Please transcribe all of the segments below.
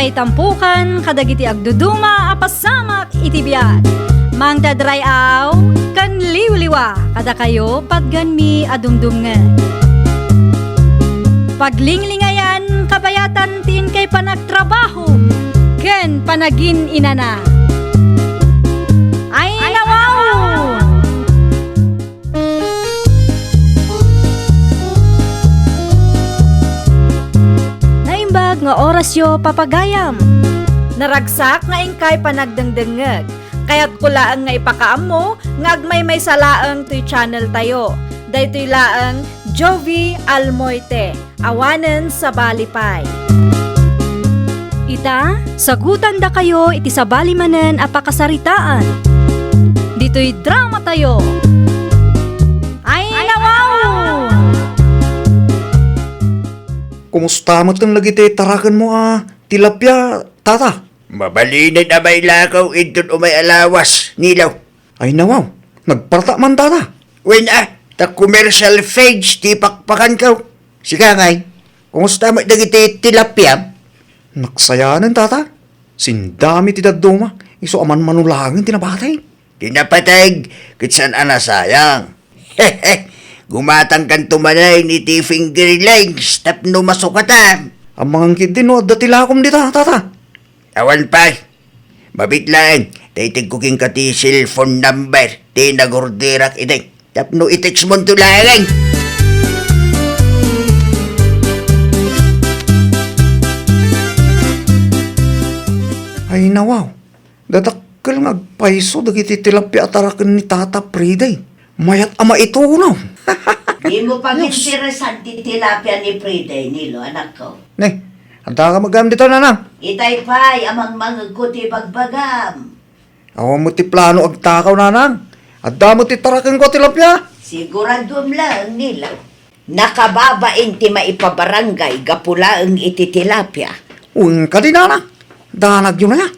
kay tampukan kadagiti agduduma apasamak itibiyat. Mang dadrayaw kan liwliwa kada kayo patgan mi adumdumngan. Paglinglingayan kabayatan tin kay panagtrabaho ken panagin inana. Ay nawaw! Naimbag nga oras yo papagayam. Naragsak nga ingkay panagdengdengeg. Kaya't kulaang nga ipakaam mo, ngagmay may salaang to'y channel tayo. Daytoy laang Jovi Almoite, awanen sa Balipay. Ita, sagutan da kayo iti sabali manen apakasaritaan. Dito'y drama tayo. Ay nawaw! Kumusta mo itong lagi tarakan mo tilapia, tata? Mabalinin na may lakaw indun o may alawas, nilaw. Ay nawaw, nagparta man tata. When ta commercial phage, ti pakpakan ka. Sika ngay, kumusta mo dagiti tilapia? Naksayanan tata. Sindami ti daduma. Iso aman manulangin tinabatay. Tinapatag, kitsan anasayang. Gumatang kan tumanay ni ti finger lines, tapno masukatan. Ang mga kid din no, datilakom di tata. Awan pa, mabitlaan, taitig ko king kati cellphone number, ti nagordirak itig. Tapno itext mo tulangan. Ay nawaw, dadakkel nga agpaiso dagiti tilapia atarakan ni tata Priday. Mayat ama ito no. Di mo pag interesante tilapia ni Priday, Nilo, anak ko. Ne, anta ka magam dito nanang. Itay pa'y amang mga kuti bagbagam. Awa mo ti plano agtakaw nanang. Adda mo ti tarakan ko tilapia. Siguradum lang nila. Nakababain ti maipabarangay gapula ang iti tilapia. Uwing ka din nanang. Danag yun na.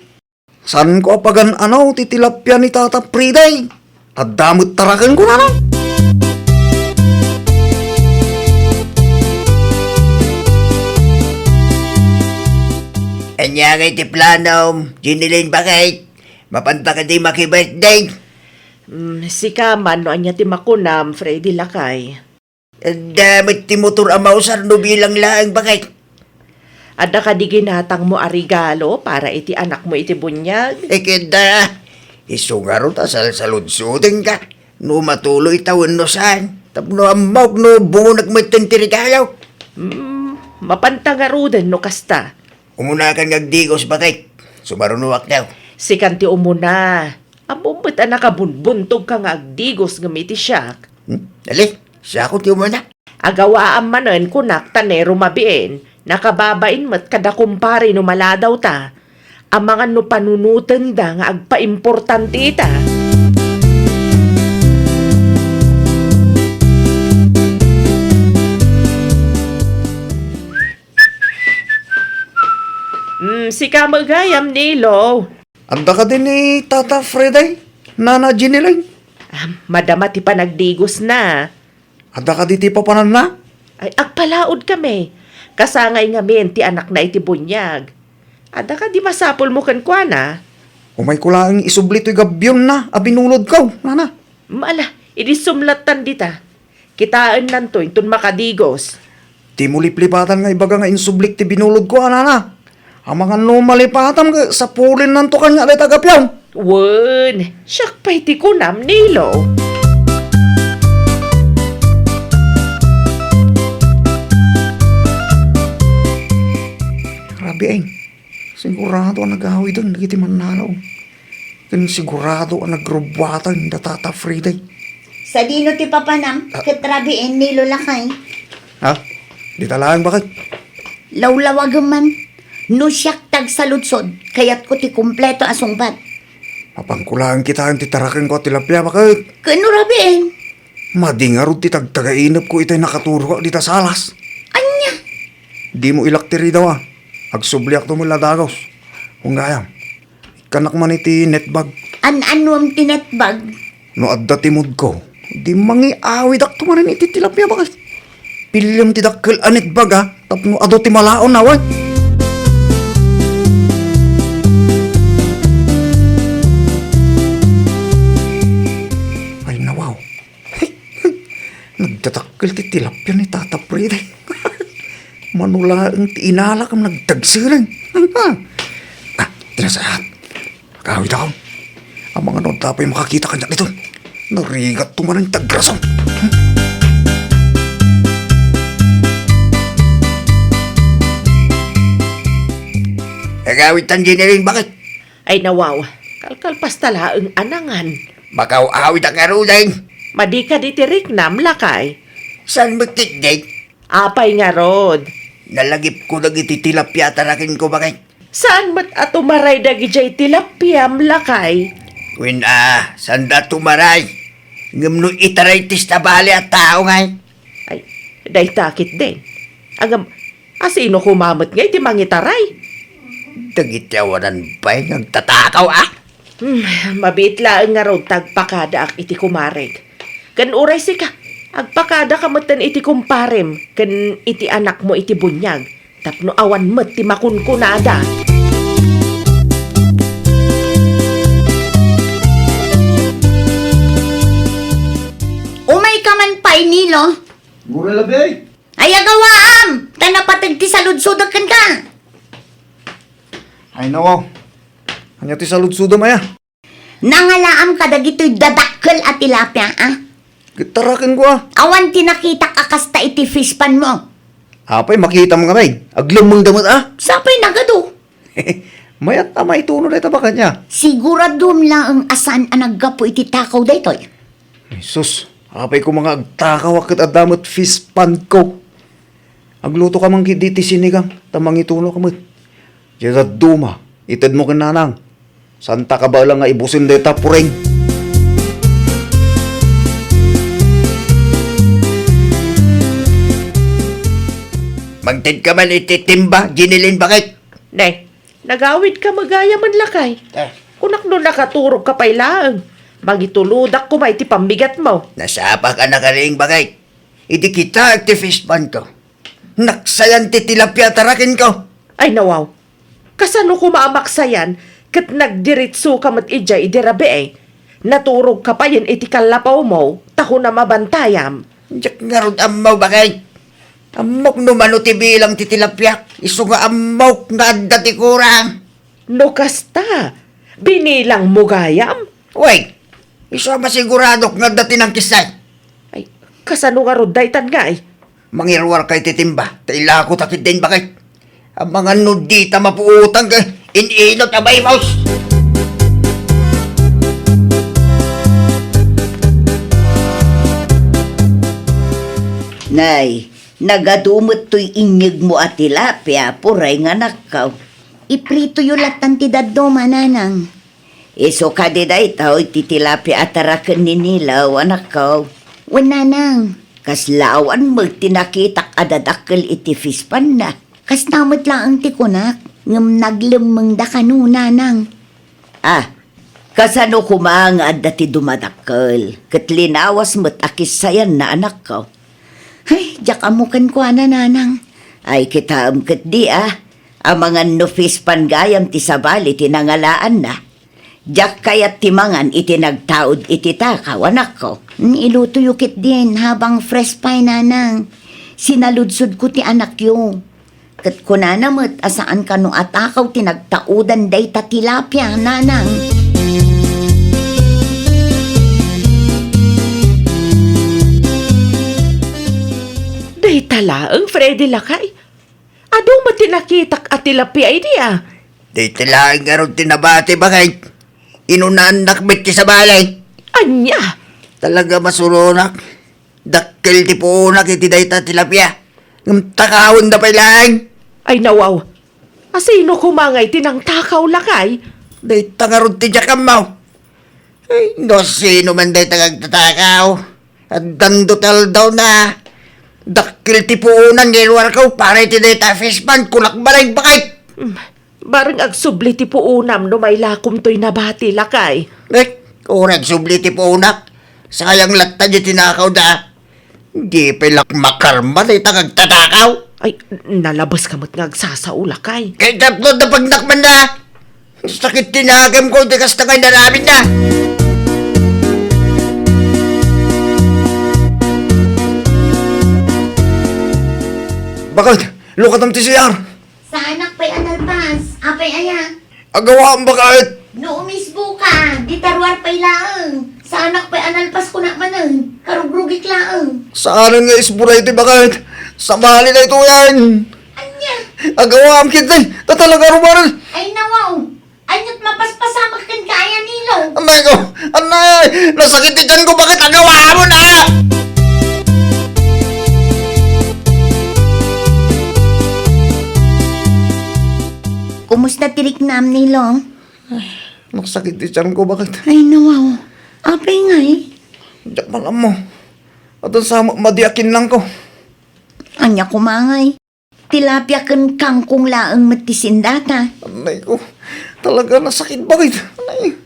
San ko apagan ti tilapia ni tata Priday. Adda mo tarakan ko nanang. Anya ngay ti plano, Ginilin bakit? Mapanta ka di maki-birthday. Si Kaman, no anya ti makunam, Freddy Lakay. Damit ti motor amausar no bilang laang bakit? Ada ka di ginatang mo arigalo para iti anak mo iti bunyag. Ikida, isungaro ta saludsutin ka. No matuloy tawon no saan. Tapno amok no bunag mo itintirigalaw. Mapantangarudan no kasta. Umuna kan ngagdigos bakit? Sumarunuak daw. Si kanti umuna. Amumbet anak ka bunbuntog ka nga agdigos gamiti siya. Dali, siya ko ti umuna. Agawaan manen kunak tanero mabiin. Nakababain mat kada kumpare no maladaw ta. Ang mga no panunutan da nga agpa-importante ita. Si Kamagayam Nilo. Adda ka din ni tata Friday. Nana Ginilay. Madama ti panagdigos na. Adda ka di ti papanan na. Ay, agpalaod kami. Kasangay nga men ti anak na iti bunyag. Ada ka di masapol mo kan kwa na? Umay ko lang isublito gabyon na. Abinulod ka, nana. Maala, idi sumlatan dita. Kitaan nanto, intun makadigos. Ti mo liplipatan nga ibaga nga insublik ti binulod ko, nana. Ang mga numalipatan nga sa pulin nanto kanya alay tagapyaw. Wen, siyak pa'y ti kunam Nilo. Grabe ay. Sigurado ang nagahawi doon. Nagiti manalaw. Kan sigurado ang nagrubwatan na tata Friday. Sa dino ti papanam, katrabiin Nilo Lakay. Ha? Di talaan bakit? Lawlawag man. No siyak tag sa lutsod, kaya't ko ti kumpleto asungbat. Mapangkulaan kita ang titarakan ko tilapia bakit? Kano rabiin? Madingarod ti tagtagainap ko itay nakaturo di ta salas. Anya? Di mo ilaktiri daw Agsubliak to mula dagos. Kung gayam. Kanak man iti netbag. An-ano ang tinetbag? No adda timod ko. Di mangiawid ak tumarin iti tilapia bakit? Pilyam ti dakkel anetbag Tapno ado ti malaon na dakkel ti tilapia ni Tata Priday. Manula ang tiinala kam nagdagsirin. Tinasahat. Kawit ako. Ang mga noon tapay makakita kanya nito. Narigat tuman ang tagrasong. Kagawit ang ginering bakit? Ay nawaw, kalkalpas tala ang anangan. Makaw-awit ang arudeng. Madi ka ditirik nam lakay. San magtikdik? Apay nga rod. Nalagip ko lagi ti tilapia tarakin ko bakit? Saan mat ato maray dagi jay tilapyam lakay? Win sanda tumaray. Ngamno itaray tis tabali at tao ngay. Ay, day takit din. Agam, asino kumamot ngay ti mangitaray? Dagityawanan pa nagtatakaw Mabitla ang nga rod tagpakada ak iti kumareg. Kan uray si ka, agpakada ka matan iti kumparem, kan iti anak mo iti bunyag. Tapno awan mat ti makunkunada. Umay ka man pa inilo. Gura labi. Ay agawaam! Tanapatag ti saludsudakan ka. Ay nawaw. Anya ti saludsudo maya. Nangalaam ka dagito'y dadakkel at tilapia, Gitarakin ko Awan tinakita kakasta iti fishpan mo. Apay makita mo nga may. Aglamang damot Sapay nagado. Mayat tama ituno na itabakan niya. Siguradum lang ang asan ang naggapo iti takaw daytoy. Sus, apay ko mga agtakaw akit adamot fish pan ko. Agluto ka mang diti sinigang, tamang ituno ka mo. Diyan duma, itad mo kananang. Santa ka ba lang nga ibusin deta pureng? Magtid ka man ititimba, ginilin bakit? Day, nagawid ka magaya man lakay. Kunak no nakaturog ka pa'y laang. Magituludak ko may ti pambigat mo. Nasapa ka na karing bakit? Idi kita activist pan ko. Naksayan ti tilapia tarakin ko. Ay nawaw, kasano ko maamaksayan kat nagdiritso ka mat ija idirabe eh. Naturog ka pa yan iti kalapaw mo, taho na mabantayam. Diyak nga ron amaw bakit? Amok no mano ti bilang ti tilapia. Iso nga amok nga adda ti kurang. No kasta, binilang mo gayam? Wait, iso masiguradok nga adda ti ng kisay. Ay, kasano nga ron daytan nga eh. Mangirwar kay titimba, taila ko takit din bakit? Ang mga nudita mapuutang ka, inilot abay mouse. Nay, nagadumot to'y inyig mo at tilapia, puray nga nakaw. Iprito yung latan ti daddo mananang. Iso ka di day tao iti tilapia at tarakan ni nilaw, anakaw. Wananang, kas lawan mo tinakitak adadakkel iti fispan na. Kas namot lang ang tikunak, ngam naglemeng da kanunanang. Kasano kumanga adda ti dumadakkel, kat linawas mo't akisayan na anak ko. Ay, diyak amukan ko nanang. Ay, kita kat di ang mga nufis pangayam ti sabali tinangalaan na. Diyak kayat timangan iti nagtaod iti takaw, anak ko. Iluto yukit din habang fresh pa nanang. Sinaludsod ko ti anak yung. Kat kunanamot asaan ka no atakaw ti nagtaudan day ta tilapia, nanang. Day tala ang Freddy lakay. Adong matinakitak at tilapia ay diya. Di tilaing nga ron tinabati bakit? Inunaan nakbit ti sa balay. Anya, Talaga masurunak. Dakkel ti puunak iti dayta tilapia. Ng takawin da pailaing. ay nawaw. Asino kumangay tinang takaw lakay? Dayta nga ron ti jakamaw. Ay, no sino man dayta kagtatakaw. At dandutal daw na. Dakkel ti puunan ngilwar ko para iti dayta fishpan kulak balay bakit? Barang agsubli ti puunam no may lakom to'y nabati lakay. Urag subli ti puunak. Sayang latta di tinakaw da. Di pilak makarma dayta kagtatakaw. Ay, nalabas ka mo't ngagsasaula kay. Kaya tapno na pagnakman na. Sakit tinagam ko, di kas na kayo nalamin na. Bakit? Lukat ang tisiyar. Sa anak pa'y analpas, apay aya. Agawa ang bakit? Noomis buka, di tarwar pa'y laang. Sa anak pa'y analpas ko na manan, karugrugik laang. Saan nga isbura ito bakit? Sa mahali na ito yan. Anya, Agawa ang kita. Tatalaga rumaral. ay nawaw. Anyat mapaspasamak kan kaya nilo. Anay ko. Anay. Nasakit dyan ko. Bakit agawa mo na? Kumusta tirik nam nilo? Nasakit dyan ko. Bakit? Ay nawaw. Apay nga eh. Diyak malam mo. At ang sama madiakin lang ko. Anya kumangay. Tilapia kan kangkong laang matisin data. Anay ko. Talaga nasakit. Bakit? Anay.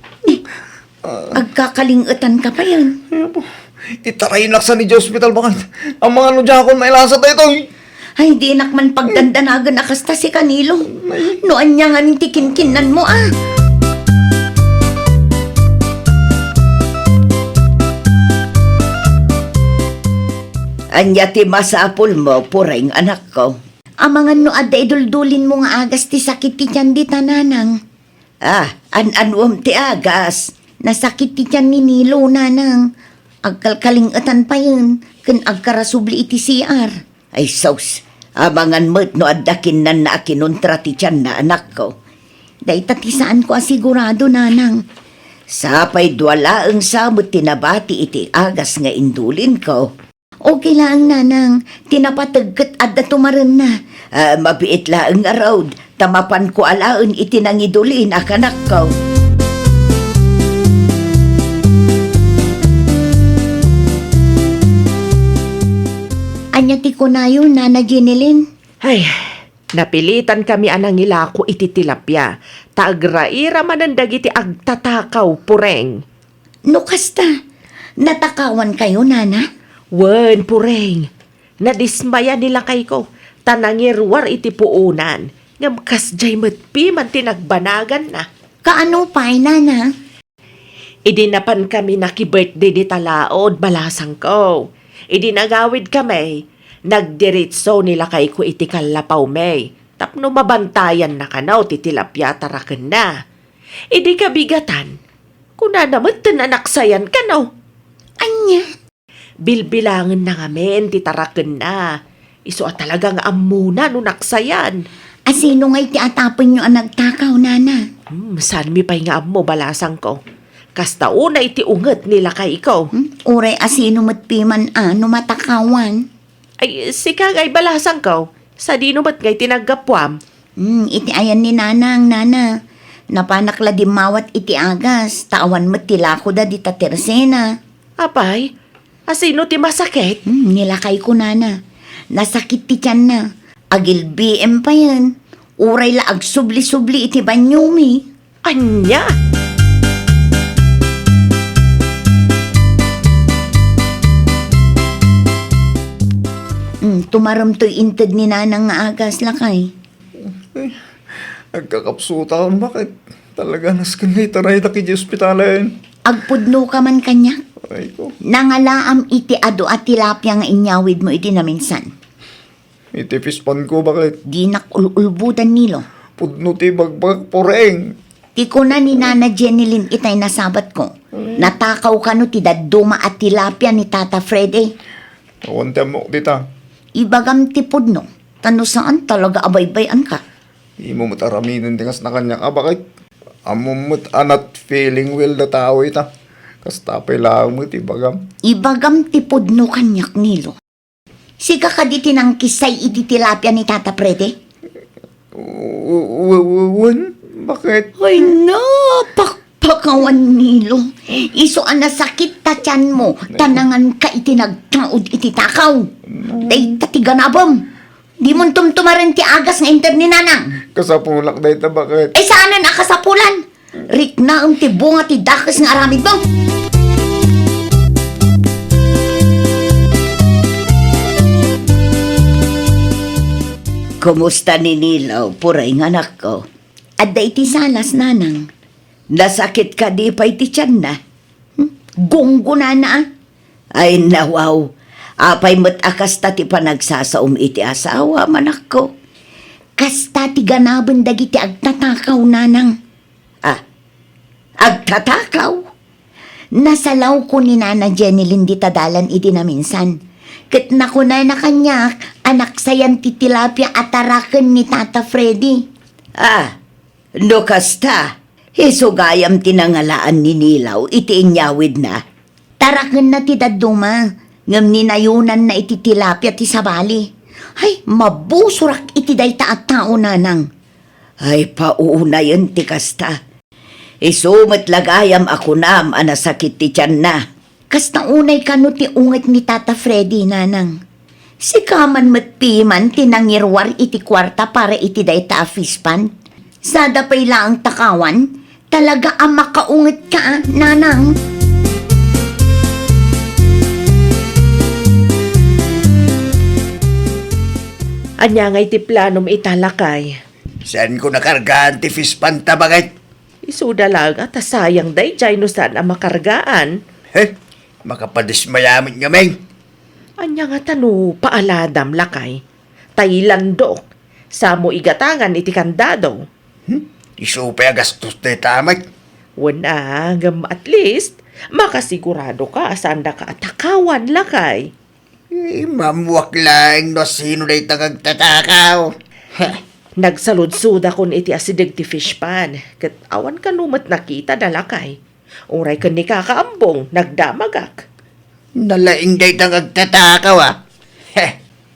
Agkakalingutan ka pa yan. Ay po. Itarayin laksa ni hospital. Bakit? Ang mga nudyakon may lasat na ito. Ay, di nak man pagdandanagan akasta si Kanilo. Noan niya nga ning tikinkinan mo ah. Anya ti masapul mo, puring anak ko. Amangan no adda iduldulin mo nga agas ti sakit ti tiyan di tananang. An-anwam ti agas. Nasakit ti tiyan ni Nilo, nanang. Agkalkalingatan pa yun. Kan agkarasubli iti CR. Ay, sos. Amangan mo't no addakin nan na akinuntra ti tiyan na anak ko. Day tatisaan ko asigurado, nanang. Sapay dwala ang samot tinabati iti agas nga indulin ko. Okay lang, nanang. Tinapatagkat adda tumaran na. Mabiit lang nga raw. Tamapan ko alaon iti nangidulin akanak ko. Anya ti ko na yun, Nana Ginilin? Ay, napilitan kami anang ilako iti tilapia. Taagraira manandag iti agtatakaw, pureng. No kasta, natakawan kayo, Nana? Wen, pureng. Nadismaya nila kay ko. Tanangirwar iti puunan. Ngam kasjay matpi man tinagbanagan na. Kaano pa'y, Nana? Idinapan kami naki-birthday di talaod, balasang ko. Idinagawid kami. Nagdiritso nila kay ko iti kalapaw may. Tapno mabantayan na kanaw ti tilapia taraken na. Idi kabigatan. Kuna naman tinanaksayan kanaw. Anya? Bilbilangan na ngamen ti taraken na. Iso at talagang amuna no naksayan. Asino nga'y ti atapon nyo ang nagtakaw, Nana? Saan mi pa'y nga mo balasang ko. Kasta una iti unget nila kay ikaw. Uray asino matpiman ano matakawan? Ay, si kagay balasang ko. Sa dino ba't ngay tinagapwam? Iti ayan ni Nanang, Nana. Napanakla di mawat iti agas. Tawan mo tilako da di tatersena. Apay, asino ti masakit? Nilakay ko, Nana. Nasakit ti tiyan na. Agil BM pa yan. Uray la agsubli-subli iti banyumi. Anya? Tumaram to'y inted ni Nanang nga agas lakay. Nagkakapsuta ko. Bakit? Talaga naskanay taray na kiji hospitalan. Agpudno ka man kanya. Ay ko. Nangalaam iti ado at tilapia nga inyawid mo iti naminsan. Itipispan ko. Bakit? Di nakululbudan nilo. Pudno ti bagbag poreng. Ti ko na ni Nana Jenilyn itay nasabat ko. Natakaw ka no ti daduma at tilapia ni Tata Freddy. Awante mo dita. Ibagam ti pudno. Tano saan talaga abaybayan ka? Imo mataraminin tingas na kanya. Bakit? Amumut anat feeling well na tao ita. Kastapay lang mo ti bagam. Ibagam ti pudno kanyak nilo. Siga ka di tinang kisay iti tilapia ni Tata Freddy? Bakit? Ay na, pakpakawan nilo. Iso ang nasakit ta tiyan mo, tanangan ka iti nagtaod iti takaw. Day tatiganabom. Di mo tumtumaren ti agas nga inter ni Nanang. Kasapulak na ita. Bakit? Ay saan na nakasapulan? Rik na ang ti bunga ti dakas nga aramid mo. Kumusta ni Nilaw, puray ng anak ko? Adda iti salas, Nanang. Nasakit ka di pa iti tiyan na. Gunggo na na. Ay nawaw, Apay mo't akasta ti panagsasaum iti asawa manak ko. Kasta ti ganaban dagiti agtatakaw nanang. Agtatakaw? Nasalaw ko ni Nana Jenilyn di tadalan iti na minsan. Kat nakunay na kanyak, anak sayan ti tilapia at tarakan ni Tata Freddy. No kasta. Isugayam tinangalaan ni Nilaw, iti inyawid na. Tarakan na ti daduma, ngam ninayunan na iti tilapia ti sabali. Ay, mabusurak iti dayta at tao nanang. Ay, pauunayan ti kasta. Isumat lagayam ako nam, anasakit ti tiyan na. Kasta unay kano ti unget ni Tata Freddy nanang. Si kaman matpiman tinangirwar iti kwarta para iti dayta afispan. Sada pay laang takawan, talaga ang makaunget ka, nanang. Anya ngay ti planom italakay. Saan ko nakargaan ti fispan tabagay? Isuda lang at sayang day jay no saan ang makargaan. Makapadismayamit nga, Meng. Anya nga tanu paaladam lakay. Tailandok. Samo igatangan iti kandado. Isupay gastos ti tamay. Wala, gam at least, makasigurado ka saan da ka atakawan lakay. Mamuwak lang no sino na itang tatakaw. Nagsaludsuda kon iti asidig ti fish pan. Kat awan ka numat nakita dalakay. Uray ka ni kakaambong, nagdamagak. Nalaing na itang tatakaw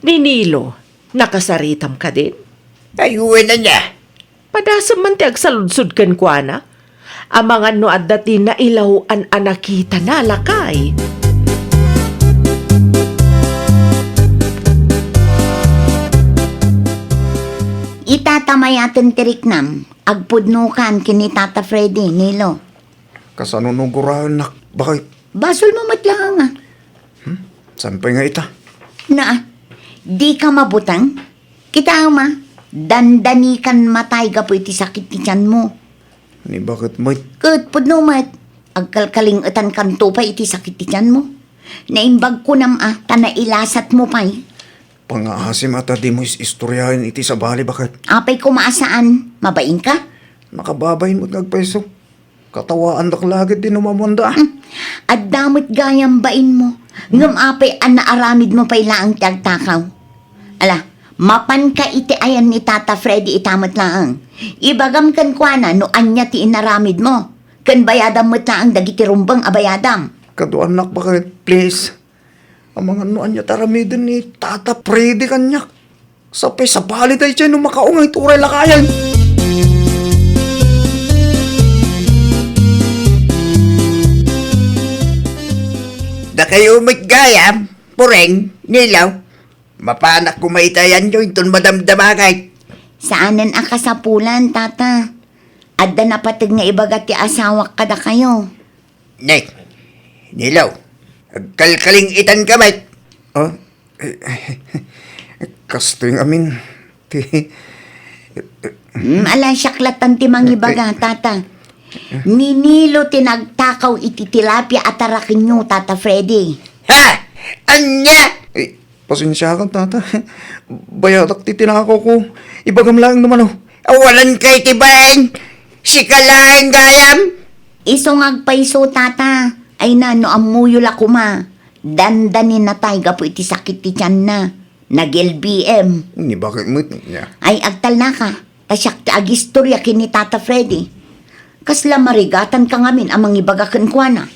Ni Nilo, nakasaritam ka din? Ayuin na niya. Padasam man ti agsaludsud ken kuana. Amangan no at dati na ilaw an anakita na lakay. Itatamayaten tiriknam, agpudnukan kini Tata Freddy, Nilo. Kasanunugurahan nak. Bakit? Basol mo matlang nga. Saan pa nga ita? Na, di ka mabutang? Kita ma, dandanikan matay ka po iti sakit ti tiyan mo. Ni bakit may? Kat pudnumat, agkalkalingutan kanto pa iti sakit ti tiyan mo. Naimbag ko nam tanailasat mo pa'y. Pangahasim ata di mo istoryahin iti sa bali. Bakit? Apay kumaasaan, mabaing ka? Nakababayin mo't nagpeso. Katawaan dak lagit din umamanda. At damot gayang bain mo. Ngam apay naaramid mo pa'y laang tagtakaw. Ala, mapan ka iti ayan ni Tata Freddy itamat laang. Ibagam kan kuana no anya ti inaramid mo. Kan bayadam mo't laang dagiti rumbang abayadam. Kado anak bakit? Please. Ang mga noan niya taramidin ni Tata Freddy kanyak. Sapay sa bali tayo dyan nung makaungay turay lakayan. Da kayo maggayam, pureng, Nilaw. Mapanak kumaitayan nyo itong madamdamagay. Saanan ang kasapulan, Tata? Adda na patig nga ibagat ti asawak kada kayo. Nek, Nilaw, agkalkaling itan kamay. Kasting amin. Ala syaklatan ti mangibaga, Tata. Ninilo tinagtakaw iti tilapia at tarakin nyo, Tata Freddy. Ha? Anya? Pasensya ka, Tata. Bayadak ti tinakaw ko. Ibagam lang naman. Awalan kay tibaeng. Sikalaing gayam. Isong agpaiso, Tata. Ay nano amuyo la kuma. Dandanin na tayo po iti sakit ti tiyan na. Nag-LBM. Ni bakit mo niya? Ay agtal na ka. Tasyak ti agistorya kini Tata Freddy. Kasla marigatan ka ngamin amang ibagakan kwa na.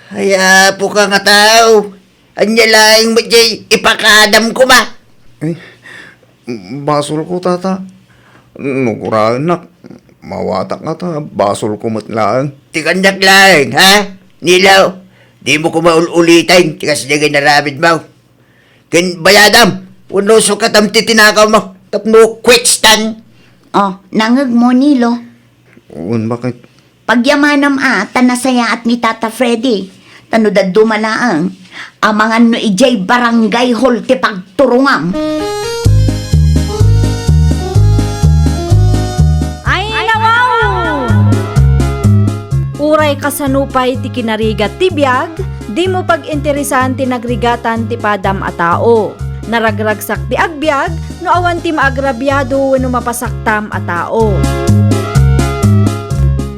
Haya po ka nga tao. Anya laing majay ipakadam ko ma. Basol ko, Tata. Nuguraan nak. Mawatak nga ta. Basol ko matlaan. Tikandak laing, ha? Nilaw, di mo ko maululitan. Tikas niya ginaramid mo. Kin bayadam, uno sukatam titinakaw mo. Tapno quickstan. Oh, nangag mo, Nilo. Un, bakit? Pagyamanam tanasaya at ni Tata Freddy. Tanudad dumalaang. Amangan no ijay barangay hall ti pagturungam. Ay, nawaw! uray kasanupay ti kinarigat ti biag, di mo pag-interesan ti nagrigatan ti padam a tao. Naragragsak ti agbiag, no awan ti maagrabyado no mapasaktam a tao.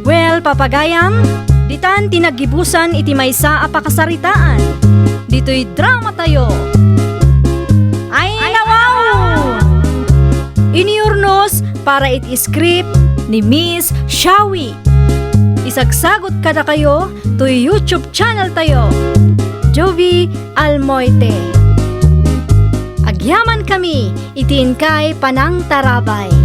Well, papagayam, ditan tinagibusan iti maysa a pakasaritaan. Dito'y drama tayo. Ay nawaw! Iniurnos para iti script ni Miss Shawi. Isagsagot kada kayo to YouTube channel tayo, Jovi Almoite. Agyaman kami, itiin kay Panang Tarabay.